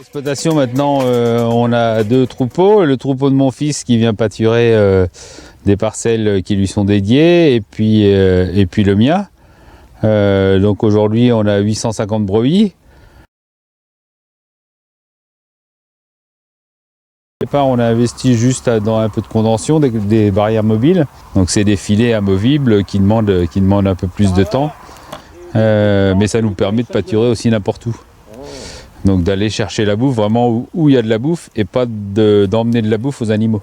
L'exploitation maintenant, on a 2 troupeaux. Le troupeau de mon fils qui vient pâturer des parcelles qui lui sont dédiées et puis le mien. Donc aujourd'hui on a 850 brebis. Au départ on a investi juste dans un peu de contention, des barrières mobiles. Donc c'est des filets amovibles qui demandent un peu plus de temps. Mais ça nous permet de pâturer aussi n'importe où. Donc d'aller chercher la bouffe vraiment où il y a de la bouffe et pas d'emmener de la bouffe aux animaux.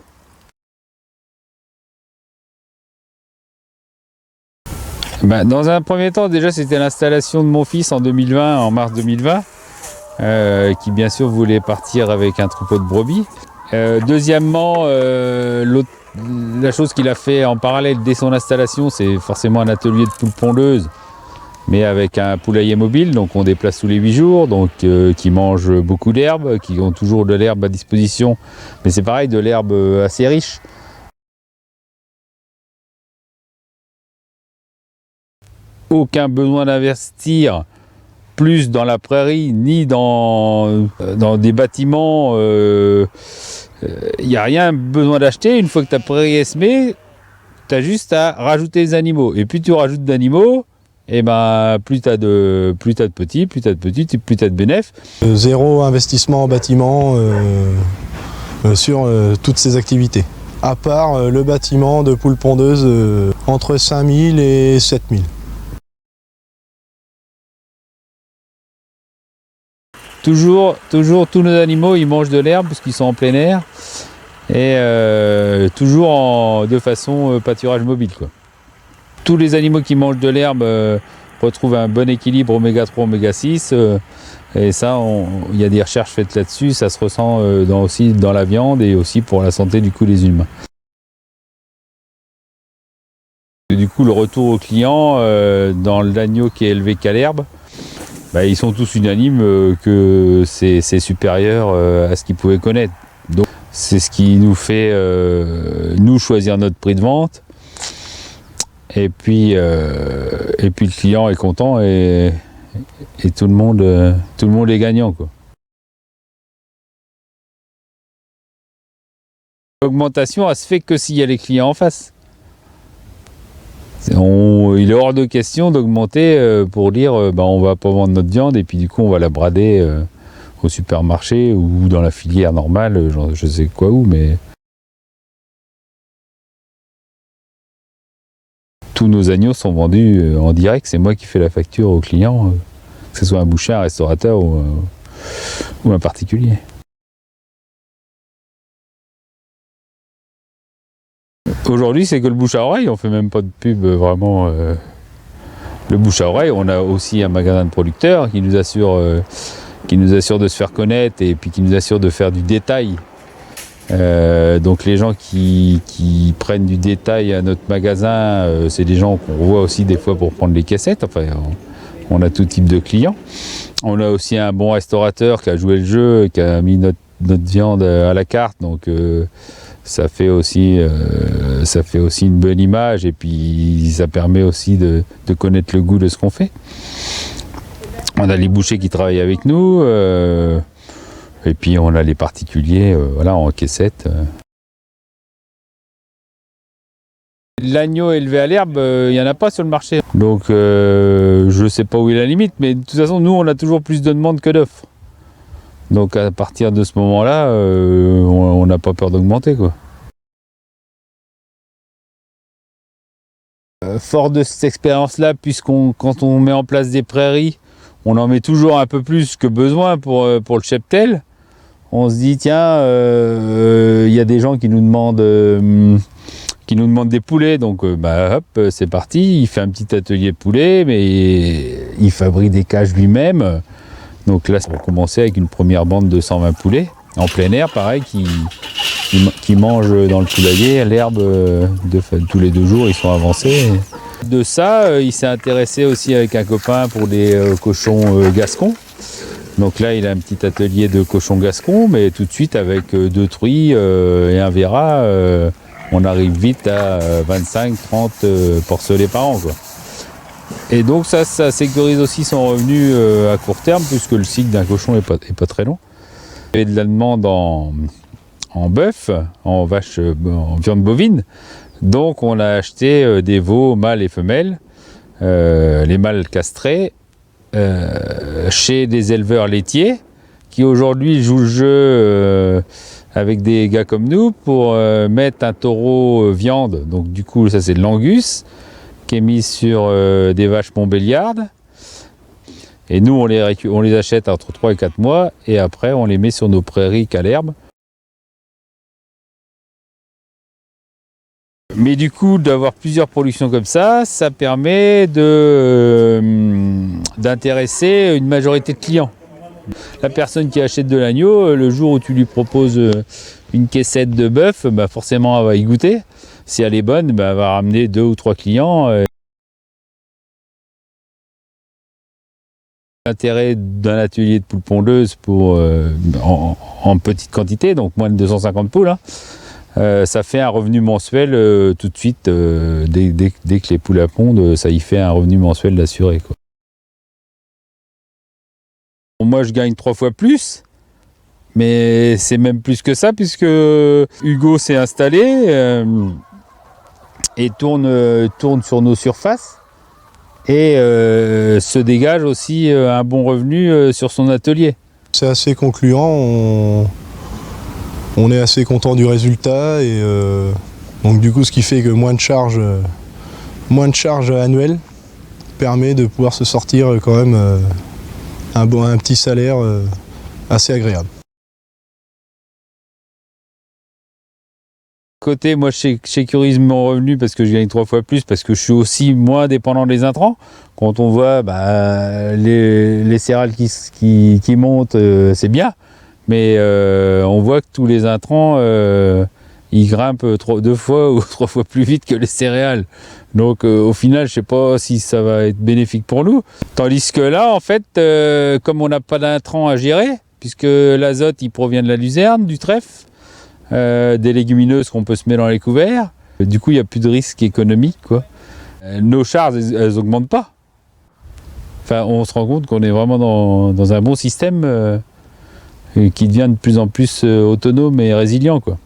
Dans un premier temps, déjà c'était l'installation de mon fils en 2020, en mars 2020, qui bien sûr voulait partir avec un troupeau de brebis. Deuxièmement, la chose qu'il a fait en parallèle dès son installation, c'est forcément un atelier de poules pondeuses, mais avec un poulailler mobile, donc on déplace tous les 8 jours, donc qui mangent beaucoup d'herbe, qui ont toujours de l'herbe à disposition, mais c'est pareil, de l'herbe assez riche. Aucun besoin d'investir plus dans la prairie, ni dans des bâtiments. Il n'y a rien besoin d'acheter. Une fois que ta prairie est semée, tu as juste à rajouter des animaux. Et plus tu rajoutes d'animaux, et plus tu as de petits, plus tu as de bénéfices. Zéro investissement en bâtiment sur toutes ces activités. À part le bâtiment de poules pondeuses entre 5000 et 7000. Toujours, tous nos animaux, ils mangent de l'herbe parce qu'ils sont en plein air. Et toujours de façon pâturage mobile, quoi. Tous les animaux qui mangent de l'herbe retrouvent un bon équilibre oméga 3, oméga 6. Et ça, il y a des recherches faites là-dessus. Ça se ressent aussi dans la viande et aussi pour la santé du coup des humains. Et du coup, le retour au client dans l'agneau qui est élevé qu'à l'herbe, ils sont tous unanimes que c'est supérieur à ce qu'ils pouvaient connaître. Donc c'est ce qui nous fait nous choisir notre prix de vente. Et puis le client est content et tout le monde est gagnant, quoi. L'augmentation, elle se fait que s'il y a les clients en face. Il est hors de question d'augmenter pour dire on va pas vendre notre viande et puis du coup on va la brader au supermarché ou dans la filière normale, je sais quoi où, mais tous nos agneaux sont vendus en direct, c'est moi qui fais la facture au client, que ce soit un boucher, un restaurateur ou un particulier. Aujourd'hui, c'est que le bouche à oreille, on fait même pas de pub vraiment. Le bouche à oreille, on a aussi un magasin de producteurs qui nous assure de se faire connaître et puis qui nous assure de faire du détail. Donc les gens qui prennent du détail à notre magasin, c'est des gens qu'on voit aussi des fois pour prendre les caissettes. Enfin, on a tout type de clients. On a aussi un bon restaurateur qui a joué le jeu, qui a mis notre viande à la carte. Donc ça fait aussi une bonne image et puis ça permet aussi de connaître le goût de ce qu'on fait. On a les bouchers qui travaillent avec nous et puis on a les particuliers en caissette. L'agneau élevé à l'herbe, il n'y en a pas sur le marché. Donc je ne sais pas où est la limite, mais de toute façon nous on a toujours plus de demandes que d'offres. Donc à partir de ce moment-là, on n'a pas peur d'augmenter, quoi. Fort de cette expérience-là, quand on met en place des prairies, on en met toujours un peu plus que besoin pour le cheptel. On se dit tiens, il y a des gens qui nous demandent des poulets, donc hop, c'est parti. Il fait un petit atelier poulet, mais il fabrique des cages lui-même. Donc là, ça va commencer avec une première bande de 120 poulets, en plein air, pareil, qui mangent dans le poulailler l'herbe tous les 2 jours, ils sont avancés. De ça, il s'est intéressé aussi avec un copain pour des cochons gascons. Donc là, il a un petit atelier de cochons gascons, mais tout de suite, avec 2 truies et un verra, on arrive vite à 25-30 porcelets par an, quoi. Et donc ça sécurise aussi son revenu à court terme, puisque le cycle d'un cochon est pas très long. Il y a de la demande en bœuf, en vache, en viande bovine. Donc on a acheté des veaux mâles et femelles, les mâles castrés, chez des éleveurs laitiers qui aujourd'hui jouent le jeu avec des gars comme nous pour mettre un taureau viande. Donc du coup ça c'est de l'angus qui est mis sur des vaches montbéliardes. Et nous, on les achète entre 3 et 4 mois, et après, on les met sur nos prairies qu'à l'herbe. Mais du coup, d'avoir plusieurs productions comme ça permet d'intéresser une majorité de clients. La personne qui achète de l'agneau, le jour où tu lui proposes une caissette de bœuf, bah forcément, elle va y goûter. Si elle est bonne, bah, elle va ramener 2 ou 3 clients. L'intérêt d'un atelier de poules pondeuses en petite quantité, donc moins de 250 poules, ça fait un revenu mensuel tout de suite, dès que les poules à pondent, ça y fait un revenu mensuel d'assuré. Moi je gagne 3 fois plus, mais c'est même plus que ça puisque Hugo s'est installé et tourne sur nos surfaces. Et se dégage aussi un bon revenu sur son atelier. C'est assez concluant, on est assez content du résultat et donc du coup ce qui fait que moins de charges annuelles permet de pouvoir se sortir quand même un petit salaire assez agréable. Côté, moi je sécurise mon revenu parce que je gagne 3 fois plus, parce que je suis aussi moins dépendant des intrants. Quand on voit les céréales qui montent, c'est bien, mais on voit que tous les intrants ils grimpent 2 fois ou 3 fois plus vite que les céréales. Donc au final, je sais pas si ça va être bénéfique pour nous. Tandis que là, en fait, comme on n'a pas d'intrants à gérer, puisque l'azote il provient de la luzerne, du trèfle, des légumineuses qu'on peut semer dans les couverts. Du coup, il n'y a plus de risque économique, quoi. Nos charges, elles n'augmentent pas. Enfin, on se rend compte qu'on est vraiment dans un bon système qui devient de plus en plus autonome et résilient, quoi.